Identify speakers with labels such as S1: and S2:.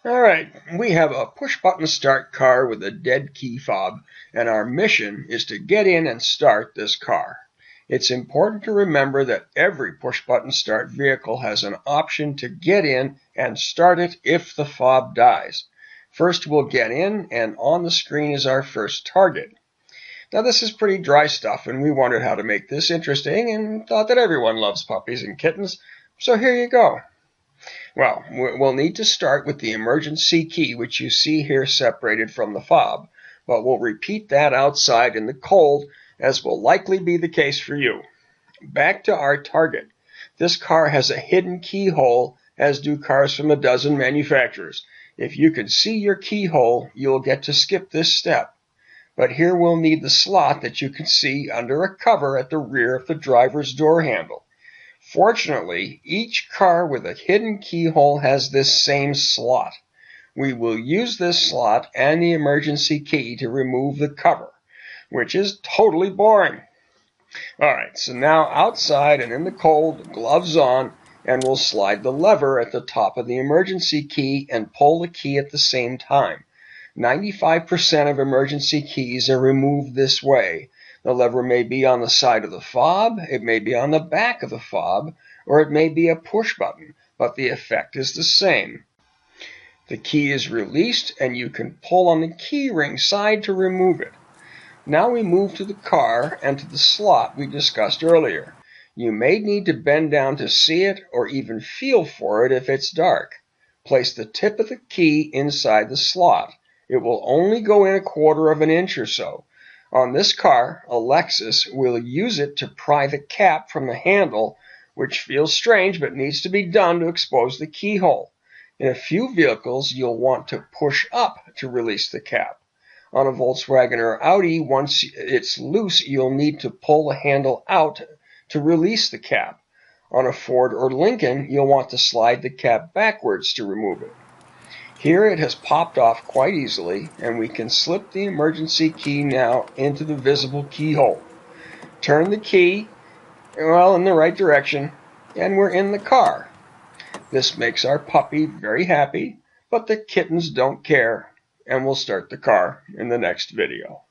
S1: Alright, we have a push-button start car with a dead key fob, and our mission is to get in and start this car. It's important to remember that every push-button start vehicle has an option to get in and start it if the fob dies. First we'll get in, and on the screen is our first target. Now this is pretty dry stuff, and we wondered how to make this interesting and thought that everyone loves puppies and kittens, so here you go. Well, we'll need to start with the emergency key, which you see here separated from the fob, but we'll repeat that outside in the cold, as will likely be the case for you. Back to our target. This car has a hidden keyhole, as do cars from a dozen manufacturers. If you can see your keyhole, you'll get to skip this step. But here we'll need the slot that you can see under a cover at the rear of the driver's door handle. Fortunately, each car with a hidden keyhole has this same slot. We will use this slot and the emergency key to remove the cover, which is totally boring. Alright, so now outside and in the cold, gloves on, and we'll slide the lever at the top of the emergency key and pull the key at the same time. 95% of emergency keys are removed this way. The lever may be on the side of the fob, it may be on the back of the fob, or it may be a push button, but the effect is the same. The key is released, and you can pull on the key ring side to remove it. Now we move to the car and to the slot we discussed earlier. You may need to bend down to see it or even feel for it if it's dark. Place the tip of the key inside the slot. It will only go in 1/4 of an inch or so. On this car, a Lexus, we'll use it to pry the cap from the handle, which feels strange but needs to be done to expose the keyhole. In a few vehicles, you'll want to push up to release the cap. On a Volkswagen or Audi, once it's loose, you'll need to pull the handle out to release the cap. On a Ford or Lincoln, you'll want to slide the cap backwards to remove it. Here it has popped off quite easily, and we can slip the emergency key now into the visible keyhole. Turn the key, in the right direction, and we're in the car. This makes our puppy very happy, but the kittens don't care, and we'll start the car in the next video.